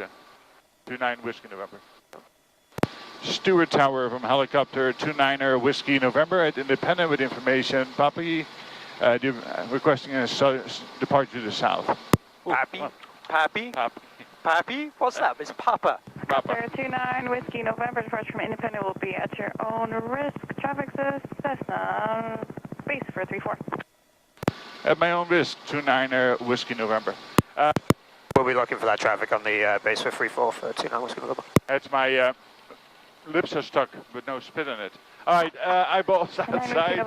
Okay. 29 Whiskey November. Stewart Tower from helicopter 29er Whiskey November at Independent with information. PAPI requesting a departure to the south. PAPI? PAPI? PAPI? What's that? It's Papa. Helicopter 29 Whiskey November, departure from Independent will be at your own risk. Traffic Cessna, base for 34. At my own risk, 29er Whiskey November. We'll be looking for that traffic on the base for 34 for 29 Whiskey November. That's my lips are stuck with no spit in it. All right, eyeballs outside.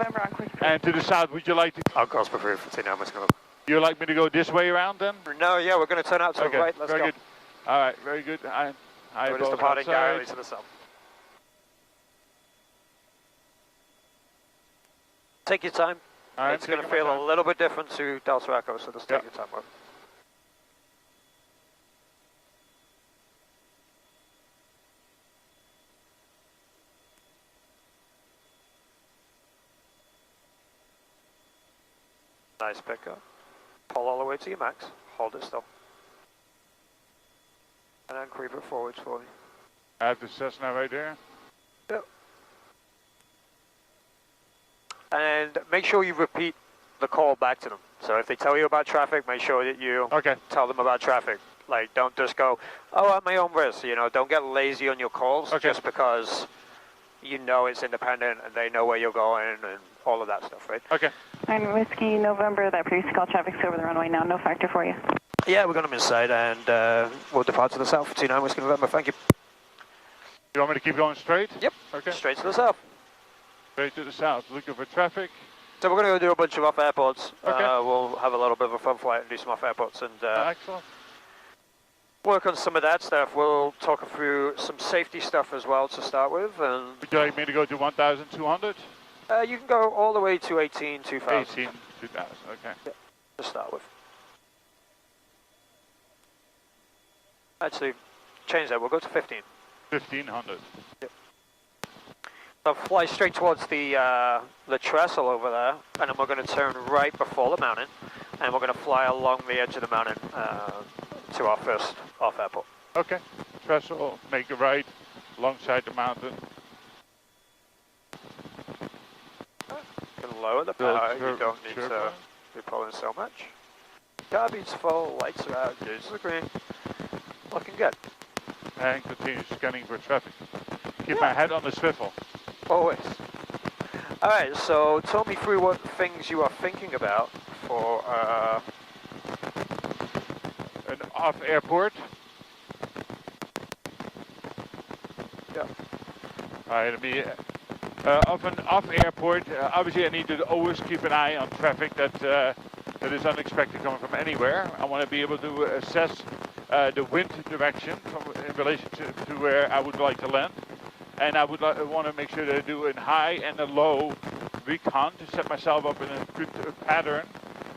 And to the south, would you like to? I'll cross for 29 Whiskey November. You'd like me to go this way around then? No, yeah, we're going to turn out to the right. Let's very go. Good. All right, very good. We're just departing directly to the south. Take your time. It's going to feel a little bit different to Delta Echo, so just take your time with it. Nice pickup. Pull all the way to your max. Hold it still. And then creep it forwards for me. I have the Cessna right there? Yep. And make sure you repeat the call back to them. So if they tell you about traffic, make sure that you tell them about traffic. Like, don't just go, oh, at my own risk. You know, don't get lazy on your calls just because you know it's independent and they know where you're going and all of that stuff, right? Okay. And Whiskey November, that previous call traffic's over the runway now, no factor for you. Yeah, we're going them inside and we'll depart to the south for 29 Whiskey November, thank you. You want me to keep going straight? Yep, straight to the south. Straight to the south, looking for traffic. So we're going to go do a bunch of off airports. Okay. We'll have a little bit of a fun flight and do some off airports and excellent. Work on some of that stuff. We'll talk through some safety stuff as well to start with. And would you like me to go to 1,200? You can go all the way to 18,2000. 18,2000, okay. Yeah, to start with. Actually, change that. We'll go to 15. 1,500. Yep. So fly straight towards the trestle over there, and then we're going to turn right before the mountain, and we're going to fly along the edge of the mountain to our first off airport. Okay. Trestle, make a right alongside the mountain. You can lower the power. You don't need to be pulling so much. Carbine's full, lights are out, gauges are green. Looking good. And continue scanning for traffic. Keep my head on the swivel. Always. Alright, so talk me through what things you are thinking about for an off airport. Yeah. Alright, let me off an off airport. Obviously I need to always keep an eye on traffic that is unexpected coming from anywhere. I want to be able to assess the wind direction in relation to where I would like to land. And I would want to make sure that I do a high and a low recon to set myself up in a good pattern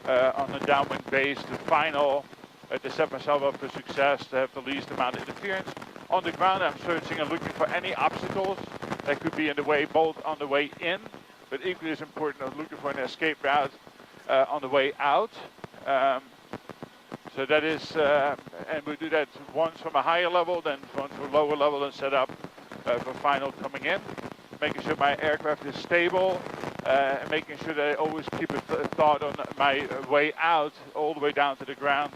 on the downwind base to set myself up for success, to have the least amount of interference. On the ground I'm searching and looking for any obstacles that could be in the way, both on the way in, but equally as important, I'm looking for an escape route on the way out. So that is, and we do that once from a higher level, then once from a lower level, and set up for final coming in, making sure my aircraft is stable, and making sure that I always keep a thought on my way out, all the way down to the ground,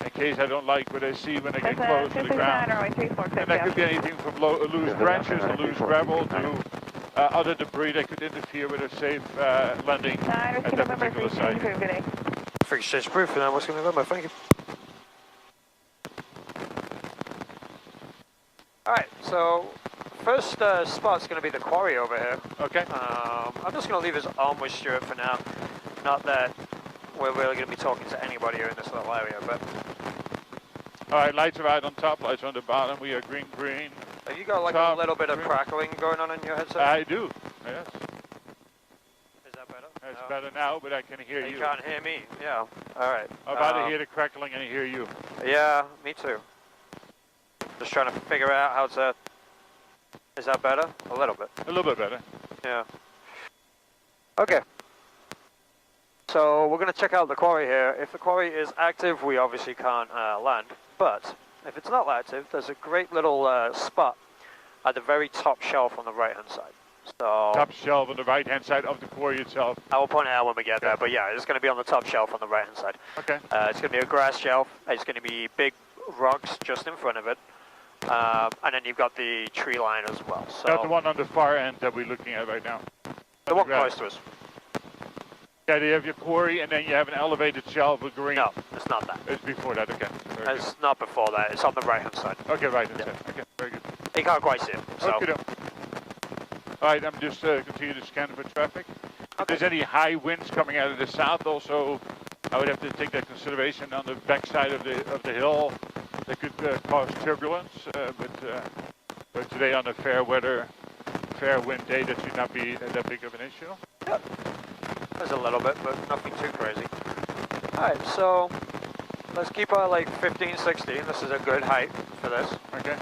in case I don't like what I see when I get close to the ground. And that could be anything from loose branches to loose gravel to other debris that could interfere with a safe landing at that particular site. Free exchange proof, and what's going to go, thank you. Alright, so first spot's going to be the quarry over here. Okay. I'm just going to leave his arm with Stuart for now. Not that we're really going to be talking to anybody here in this little area, but... Alright, lights are out on top, lights are on the bottom, we are green. Have you got like a little bit of crackling going on in your headset? I do, yes. Is that better? It's better now, but I can hear you. You can't hear me, yeah. Alright. I'm about to hear the crackling and hear you. Yeah, me too. Just trying to figure out how to... Is that better? A little bit. A little bit better. Yeah. Okay. So we're going to check out the quarry here. If the quarry is active, we obviously can't land. But If it's not active, there's a great little spot at the very top shelf on the right-hand side. So top shelf on the right-hand side of the quarry itself. I will point it out when we get there, but yeah, it's going to be on the top shelf on the right-hand side. Okay. It's going to be a grass shelf. It's going to be big rocks just in front of it. And then you've got the tree line as well. So got the one on the far end that we're looking at right now. The one close to us. Yeah, you have your quarry and then you have an elevated shelf with green. No, it's not that. It's before that, okay. It's not before that. It's on the right-hand side. Okay, right-hand side. Okay, very good. You can't quite see it. So. Okay, all right, I'm just continue to scan for traffic. If there's any high winds coming out of the south, also, I would have to take that consideration on the backside of the hill. That could cause turbulence, but today on a fair wind day, that should not be that big of an issue. Yep. There's a little bit, but nothing too crazy. All right, so let's keep our like 15, 16. This is a good height for this. Okay.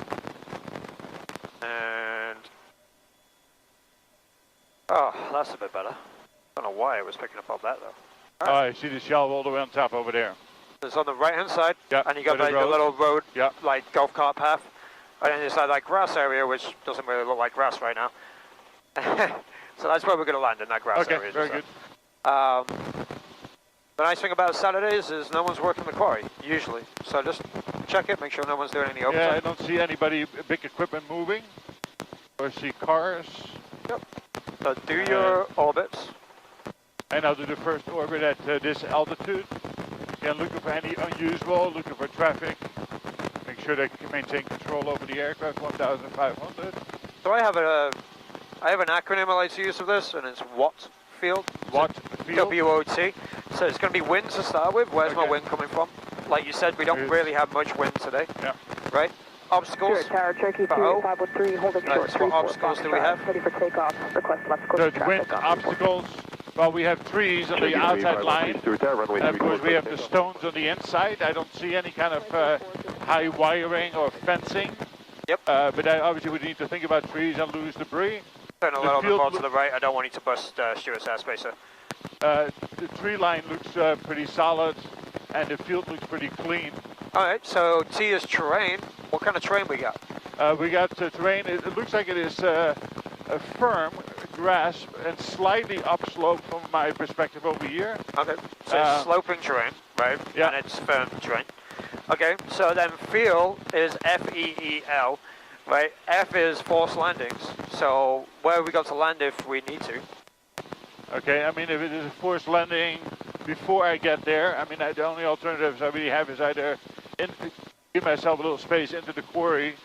And oh, that's a bit better. I don't know why it was picking up that though. All right, I see the shelf all the way on top over there. It's on the right-hand side, yep, and you got like the little road, yep, like golf cart path, and then there's that grass area, which doesn't really look like grass right now. So that's where we're going to land, in that grass area. Okay, very good. The nice thing about Saturdays is no one's working the quarry, usually. So just check it, make sure no one's doing any overtime. Yeah, I don't see anybody, big equipment moving, or see cars. Yep. So do your orbits. And I'll do the first orbit at this altitude. Again, looking for any unusual, looking for traffic. Make sure they can maintain control over the aircraft, 1,500. So I have an acronym I like to use for this, and it's WOT field. WOT field? W-O-T. So it's going to be wind to start with. Where's my wind coming from? Like you said, we don't really have much wind today. Yeah. Right? Obstacles. Tower, Cherokee 2513, holding short. What obstacles do we have? Ready for takeoff. Request left course the wind obstacles. Well, we have trees on the outside line. Of course, we have the stones on the inside. I don't see any kind of high wiring or fencing. Yep. But obviously, we need to think about trees and loose debris. Turn a little bit more to the right. I don't want you to bust Stuart's airspace, sir. The tree line looks pretty solid, and the field looks pretty clean. All right, so T is terrain. What kind of terrain we got? We got terrain. It looks like it is a firm grass and slightly upslope from my perspective over here. Okay, so it's sloping terrain, right? Yeah. And it's firm terrain. Okay, so then feel is F-E-E-L, right? F is forced landings. So where have we got to land if we need to? Okay, I mean, if it is a forced landing before I get there, I mean, the only alternatives I really have is either give myself a little space into the quarry